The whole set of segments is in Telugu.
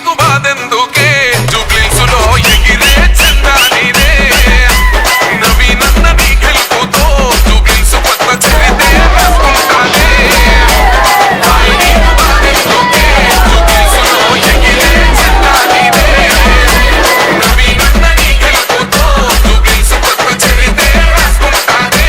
నీకు బాధెందుకే జూబ్లీసులో ఎగిరే చందా నీదే నవీనన్న నీ గెలుపుతో జూబ్లీసు కొత్త చరితే రాసుకుంటానే నీకు బాధెందుకే జూబ్లీసులో ఎగిరే చందా నీదే నవీనన్న నీ గెలుపుతో జూబ్లీసు కొత్త చరితే రాసుకుంటానే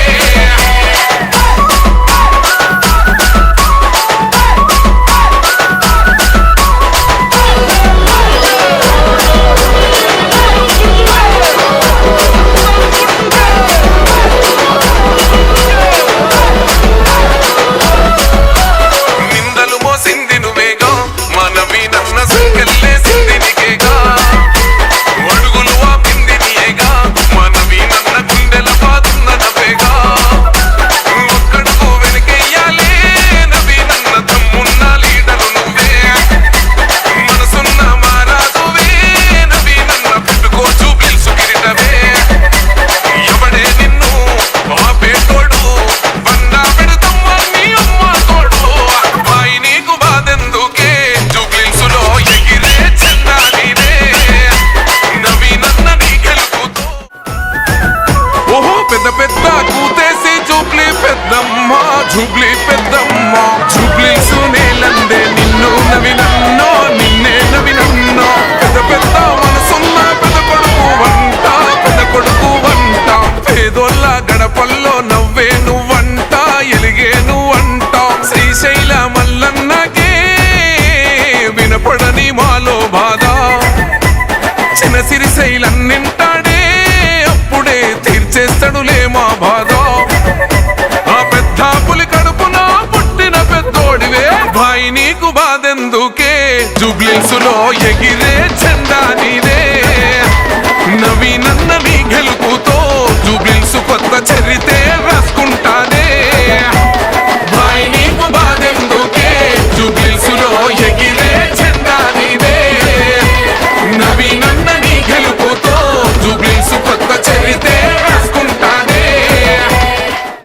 జూబ్లీ పెద్దమ్మ జూబ్లీసు నేలందే నిన్ను నవినన్నో నిన్నే నవినన్నో పెద్ద పెద్ద మనసున్న పెద్ద కొడుకు వంట పేదోళ్ళ గడపల్లో నవ్వే నువ్వంట ఎలిగే నువ్వంట శ్రీశైల మల్లన్నకే వినపడని మాలో బాధ చిన్న సిరిశైలన్నింటాడే అప్పుడే తీర్చేస్తాడులే మా బాధ నీకు బాధెందుకే జూబ్లీసులో ఎగిరే చందా